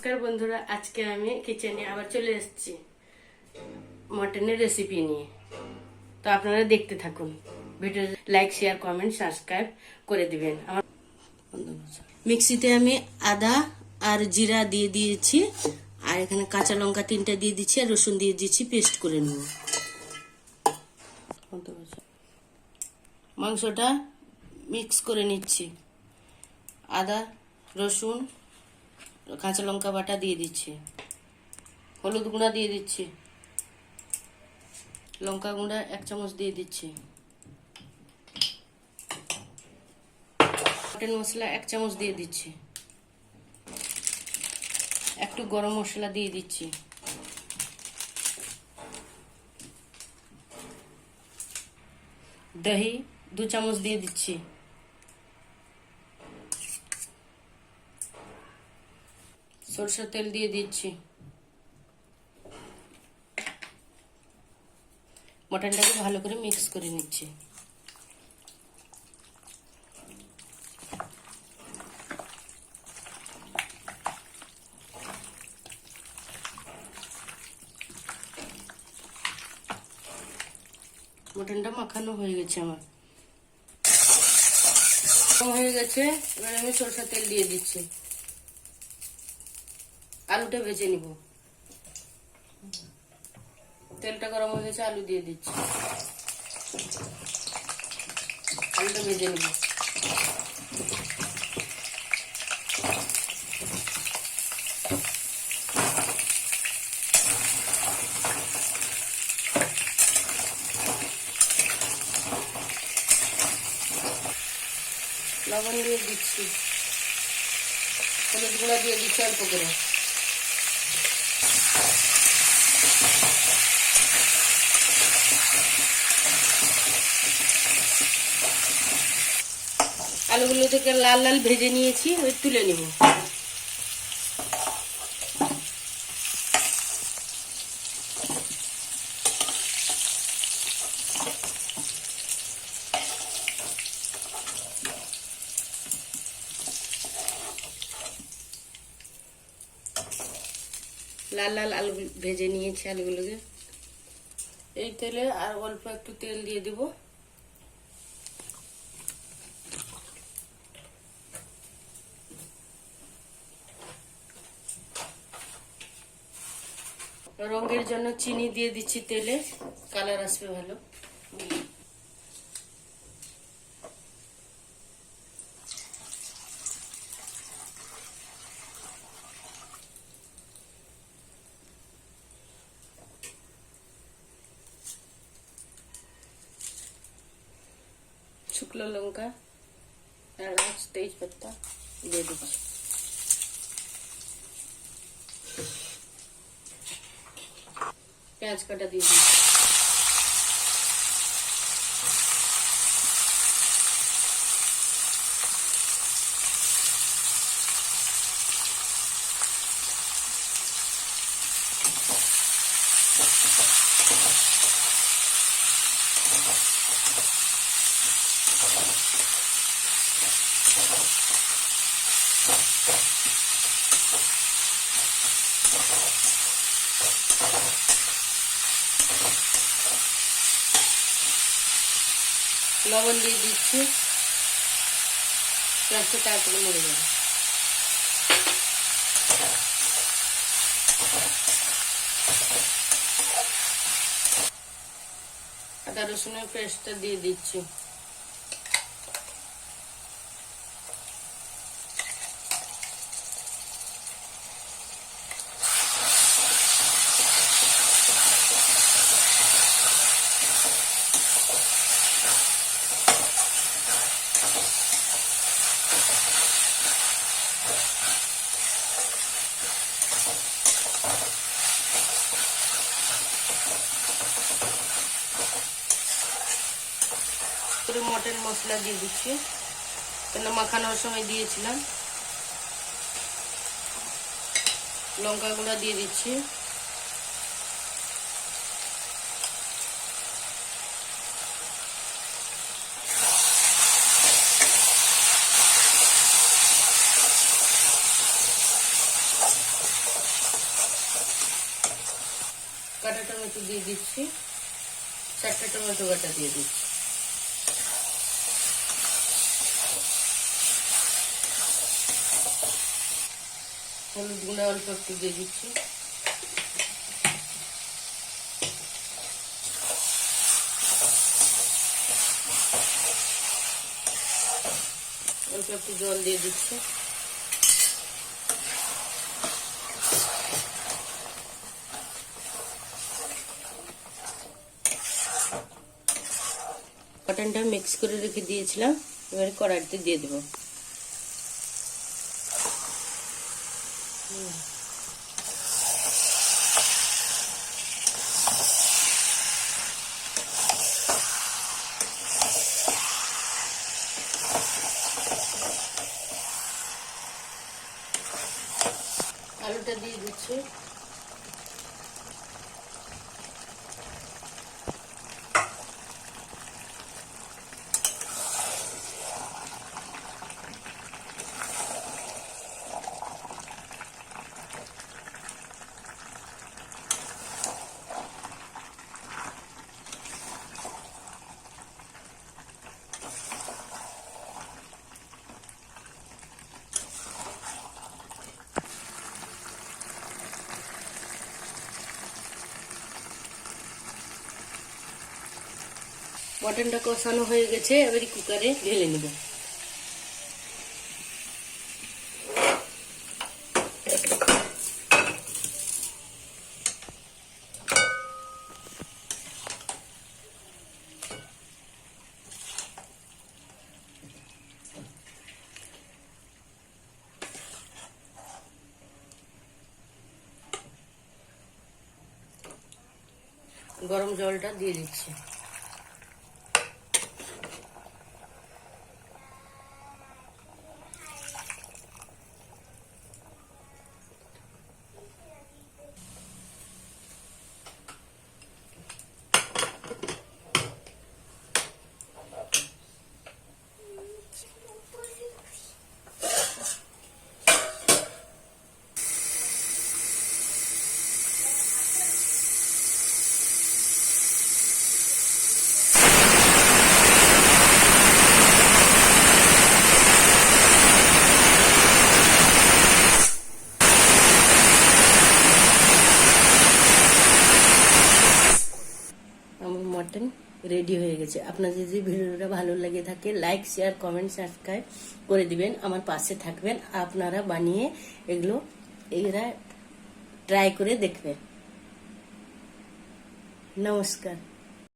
নমস্কার বন্ধুরা, আজকে আমি কিচেনে আবার চলে এসেছি মটনের রেসিপি নিয়ে। তো আপনারা দেখতে থাকুন, video like share comment subscribe করে দিবেন। আমার মিক্সিতে আমি আদা আর জিরা দিয়ে দিয়েছি, আর এখানে কাঁচা লঙ্কা 3টা দিয়ে দিচ্ছি, আর রসুন দিয়ে দিচ্ছি, পেস্ট করে নেব। মাংসটা মিক্স করে নিচ্ছি, আদা রসুন কাঁচা লঙ্কা বাটা দিয়ে দিচ্ছি, হলুদ গুঁড়া দিয়ে দিচ্ছি, লঙ্কা গুঁড়া 1 চামচ দিয়ে দিচ্ছি, মটন মশলা 1 চামচ দিয়ে দিচ্ছি, একটু গরম মশলা দিয়ে দিচ্ছি, দহি 2 চামচ দিয়ে দিচ্ছি, সরষের তেল দিয়ে দিচ্ছি, মটনটাকে ভালো করে মিক্স করে নিচ্ছি। মটনটা মাখানো হয়ে গেছে, আমার হয়ে গেছে। এবার আমি সরষের তেল দিয়ে দিচ্ছি, আলুটা ভেজে নিব। তেলটা গরম হয়ে গেছে, আলু দিয়ে দিচ্ছি, আলুটা ভেজে নিব। লবণ দিয়ে দিচ্ছি, হলুদ গুঁড়া দিয়ে দিচ্ছি অল্প করে, আলুগুলো থেকে লাল লাল ভেজে নিয়েছি, ওই তুলে নিব। লাল লাল আলু ভেজে নিয়েছি, আলুগুলোকে এই তেলে আর অল্প একটু তেল দিয়ে দিব। রঙের জন্য চিনি দিয়ে দিচ্ছি তেলে, কালার আসবে ভালো। শুকনো লঙ্কা, এলাচ, তেজপাতা দিয়ে দিচ্ছি, পেঁয়াজ কাটা দিয়ে দিচ্ছি, লবণ দিয়ে দিচ্ছি, পেঁয়াজটা তাড়াতাড়ি মরে যাবে। আদা রসুনের পেস্টটা দিয়ে দিচ্ছি, মটন মশলা দিয়ে দিচ্ছি, কেন মাখানোর সময় দিয়েছিলাম। লঙ্কা গুঁড়া দিয়ে দিচ্ছি, কাটা টমেটো দিয়ে দিচ্ছি, 4টা টমেটো কাটা দিয়ে দিচ্ছি। হলুদ গুঁড়া অল্প একটু দিয়ে দিচ্ছি, অল্প একটু জল দিয়ে দিচ্ছি। মাটনটা মিক্স করে রেখে দিয়েছিলাম, এবারে কড়াইতে দিয়ে দেবো। আলুটা দিয়ে দিচ্ছি, মটনটা কষানো হয়ে গেছে, এবারে কুকারে ঢেলে নেব। গরম জলটা দিয়ে দিচ্ছি। আমার মটন রেডি হয়ে গেছে। আপনাদের যদি ভিডিওটা ভালো লাগে থাকে লাইক শেয়ার কমেন্ট সাবস্ক্রাইব করে দিবেন, আমার পাশে থাকবেন। আপনারা বানিয়ে এরা ট্রাই করে দেখবেন। নমস্কার।